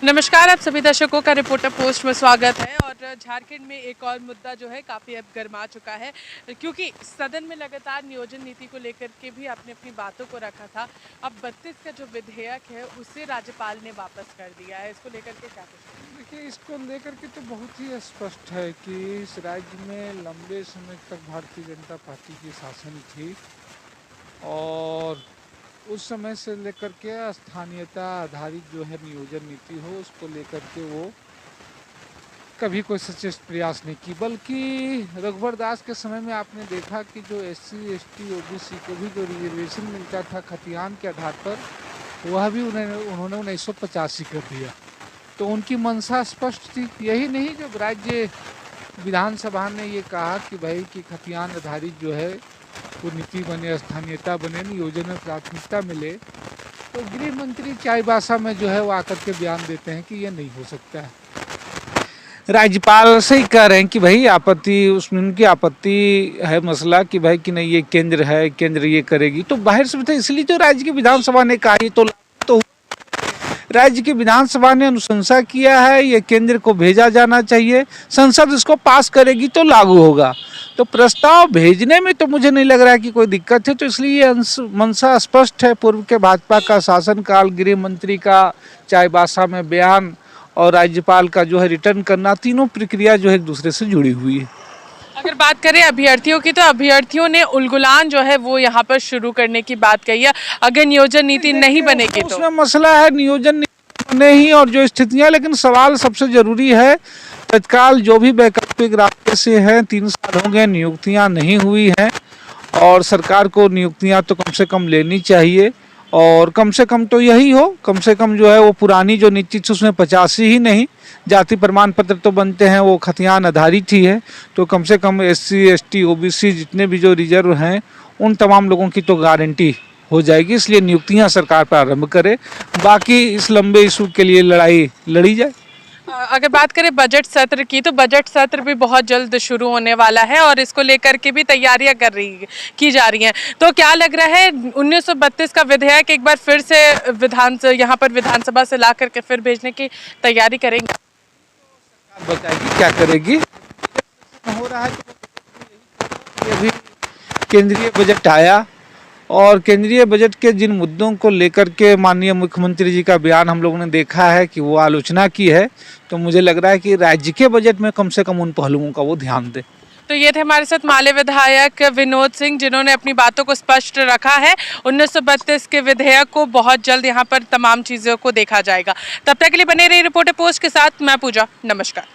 नमस्कार, आप सभी दर्शकों का रिपोर्टर पोस्ट में स्वागत है। और झारखंड में एक और मुद्दा जो है काफ़ी अब गर्मा चुका है, क्योंकि सदन में लगातार नियोजन नीति को लेकर के भी आपने अपनी बातों को रखा था। अब 32 का जो विधेयक है उसे राज्यपाल ने वापस कर दिया है। इसको लेकर के क्या कुछ? देखिए, इसको लेकर के तो बहुत ही स्पष्ट है कि इस राज्य में लंबे समय तक भारतीय जनता पार्टी की शासन थी और उस समय से लेकर के स्थानीयता आधारित जो है नियोजन नीति हो, उसको लेकर के वो कभी कोई सचेत प्रयास नहीं की। बल्कि रघुवर दास के समय में आपने देखा कि जो SC ST OBC को भी जो रिजर्वेशन मिलता था खतियान के आधार पर, वह भी उन्होंने 1985 कर दिया। तो उनकी मंशा स्पष्ट थी। यही नहीं, जब राज्य विधानसभा ने ये कहा कि भाई कि खतियान आधारित जो है वो नीति बने, स्थानीयता बने, नियोजन में प्राथमिकता मिले, तो गृह मंत्री चाईबासा में जो है वो आकर के बयान देते हैं कि ये नहीं हो सकता है। राज्यपाल से ही कह रहे हैं कि भाई आपत्ति, उसमें उनकी आपत्ति है मसला कि भाई कि नहीं, ये केंद्र है, केंद्र ये करेगी। तो बाहर से बताइए, इसलिए जो राज्य की विधानसभा ने कहा ये तो राज्य की विधानसभा ने अनुशंसा किया है, ये केंद्र को भेजा जाना चाहिए, संसद इसको पास करेगी तो लागू होगा। तो प्रस्ताव भेजने में तो मुझे नहीं लग रहा है कि कोई दिक्कत है। तो इसलिए ये मंशा स्पष्ट है। पूर्व के भाजपा का शासनकाल, गृह मंत्री का चाईबासा में बयान और राज्यपाल का जो है रिटर्न करना, तीनों प्रक्रिया जो है एक दूसरे से जुड़ी हुई है। अगर बात करें अभ्यर्थियों की, तो अभ्यर्थियों ने उलगुलान जो है वो यहाँ पर शुरू करने की बात कही है, अगर नियोजन नीति नहीं बनेगी तो। उसमें मसला है नियोजन नीति बने ही और जो स्थितियां, लेकिन सवाल सबसे जरूरी है तत्काल जो भी वैकल्पिक रास्ते से हैं, 3 साल हो गए, नियुक्तियां नहीं हुई हैं और सरकार को नियुक्तियां तो कम से कम लेनी चाहिए। और कम से कम तो यही हो, कम से कम जो है वो पुरानी जो नीति थी उसमें 85 ही नहीं, जाति प्रमाण पत्र तो बनते हैं वो खतियान आधारित ही है। तो कम से कम SC ST OBC जितने भी जो रिजर्व हैं उन तमाम लोगों की तो गारंटी हो जाएगी। इसलिए नियुक्तियां सरकार प्रारंभ करे, बाकी इस लंबे इशू के लिए लड़ाई लड़ी जाए। अगर बात करें बजट सत्र की, तो बजट सत्र भी बहुत जल्द शुरू होने वाला है और इसको लेकर के भी तैयारियां की जा रही हैं। तो क्या लग रहा है 1932 का विधेयक एक बार फिर से यहाँ पर विधानसभा से ला करके फिर भेजने की तैयारी करेंगे? बताएगी क्या करेगी। हो रहा है कि अभी केंद्रीय बजट आया और केंद्रीय बजट के जिन मुद्दों को लेकर के माननीय मुख्यमंत्री जी का बयान हम लोगों ने देखा है कि वो आलोचना की है, तो मुझे लग रहा है कि राज्य के बजट में कम से कम उन पहलुओं का वो ध्यान दे। तो ये थे हमारे साथ माले विधायक विनोद सिंह, जिन्होंने अपनी बातों को स्पष्ट रखा है। 1932 के विधेयक को बहुत जल्द यहाँ पर तमाम चीज़ों को देखा जाएगा। तब तक के लिए बने रही रिपोर्टर पोस्ट के साथ, मैं पूजा। नमस्कार।